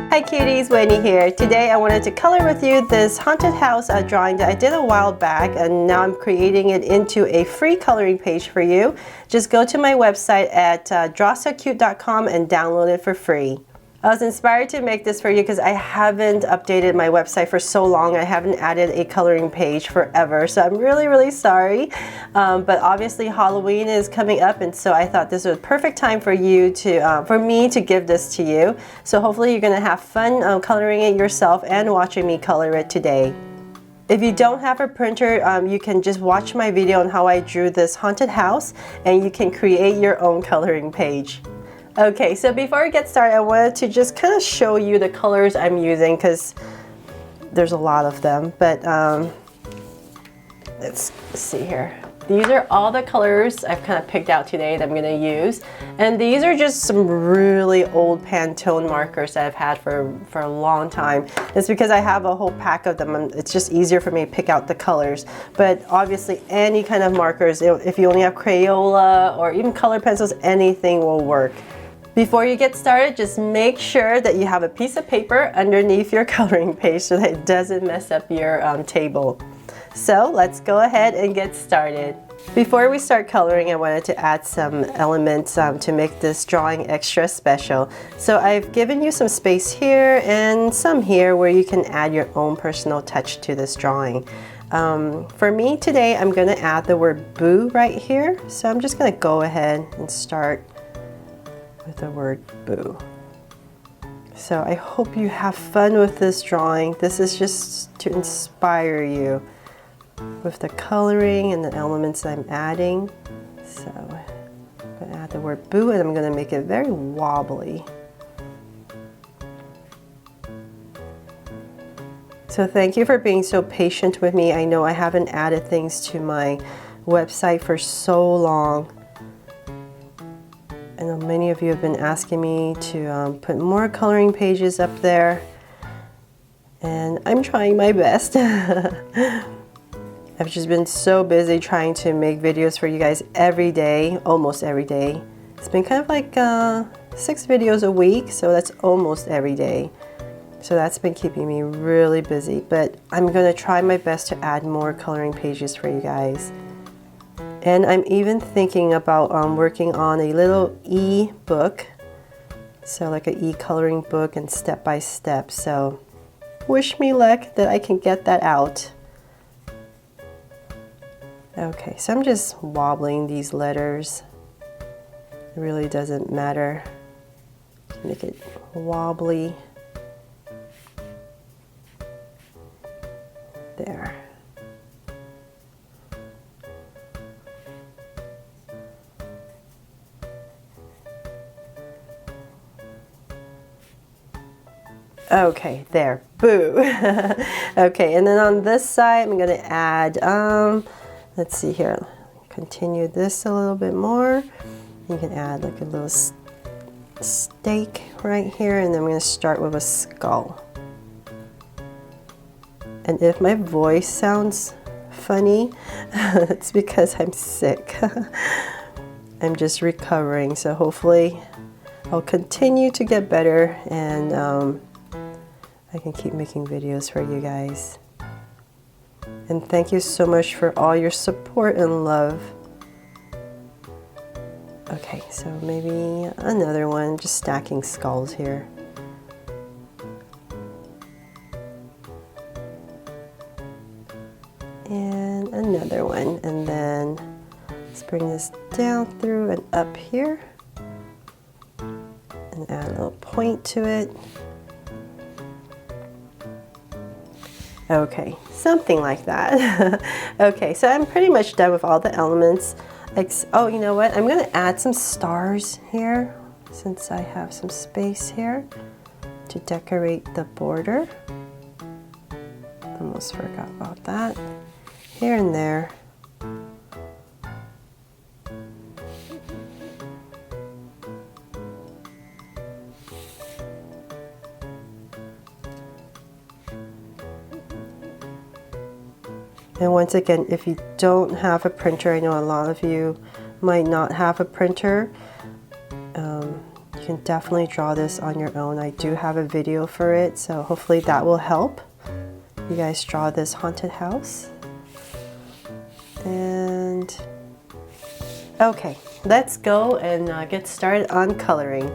Hi cuties, Wendy here. Today I wanted to color with you this haunted house drawing that I did a while back, and now I'm creating it into a free coloring page for you. Just go to my website at drawsocute.com and download it for free. I was inspired to make this for you because I haven't updated my website for so long. I haven't added a coloring page forever, so I'm really sorry. But obviously Halloween is coming up, and so I thought this was a perfect time for you to, for me to give this to you. So hopefully you're gonna have fun coloring it yourself and watching me color it today. If you don't have a printer, you can just watch my video on how I drew this haunted house, and you can create your own coloring page. Okay, so before we get started, I wanted to just kind of show you the colors I'm using because there's a lot of them, but let's see here. These are all the colors I've kind of picked out today that I'm going to use, and these are just some really old Pantone markers that I've had for a long time. It's because I have a whole pack of them, and it's just easier for me to pick out the colors. But obviously any kind of markers, if you only have Crayola or even color pencils, anything will work. Before you get started, just make sure that you have a piece of paper underneath your coloring page so that it doesn't mess up your table. So let's go ahead and get started. Before we start coloring, I wanted to add some elements to make this drawing extra special. So I've given you some space here and some here where you can add your own personal touch to this drawing. For me today, I'm going to add the word boo right here. So I'm just going to go ahead and start with the word boo. So I hope you have fun with this drawing. This is just to inspire you with the coloring and the elements I'm adding. So I'm going to add the word boo, and I'm going to make it very wobbly. So thank you for being so patient with me. I know I haven't added things to my website for so long. I know many of you have been asking me to put more coloring pages up there, and I'm trying my best. I've just been so busy trying to make videos for you guys every day, almost every day. It's been kind of like 6 videos a week, so that's almost every day. So that's been keeping me really busy, but I'm going to try my best to add more coloring pages for you guys. And I'm even thinking about working on a little e-book, so like an e-coloring book and step-by-step. So wish me luck that I can get that out. Okay, so I'm just wobbling these letters. It really doesn't matter. Make it wobbly. There. Okay, there, boo. Okay, and then on this side, I'm going to add, let's see here, continue this a little bit more. You can add like a little stake right here, and then I'm going to start with a skull. And if my voice sounds funny, it's because I'm sick. I'm just recovering, so hopefully I'll continue to get better, and I can keep making videos for you guys. And thank you so much for all your support and love. Okay, so maybe another one, just stacking skulls here. And another one, and then let's bring this down through and up here. And add a little point to it. Okay, something like that. Okay, so I'm pretty much done with all the elements. Oh, you know what? I'm going to add some stars here since I have some space here to decorate the border. Almost forgot about that. Here and there. And once again, if you don't have a printer, I know a lot of you might not have a printer, you can definitely draw this on your own. I do have a video for it, so hopefully that will help you guys draw this haunted house. And okay, let's go and get started on coloring.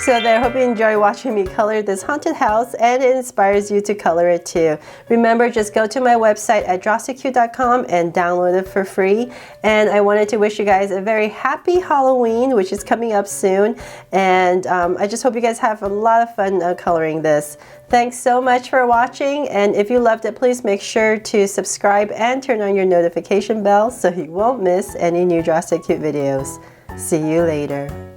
So there, I hope you enjoy watching me color this haunted house and it inspires you to color it too. Remember, just go to my website at drawstockyou.com and download it for free. And I wanted to wish you guys a very happy Halloween, which is coming up soon. And I just hope you guys have a lot of fun coloring this. Thanks so much for watching, and if you loved it, please make sure to subscribe and turn on your notification bell so you won't miss any new Draw Stick Cute videos. See you later.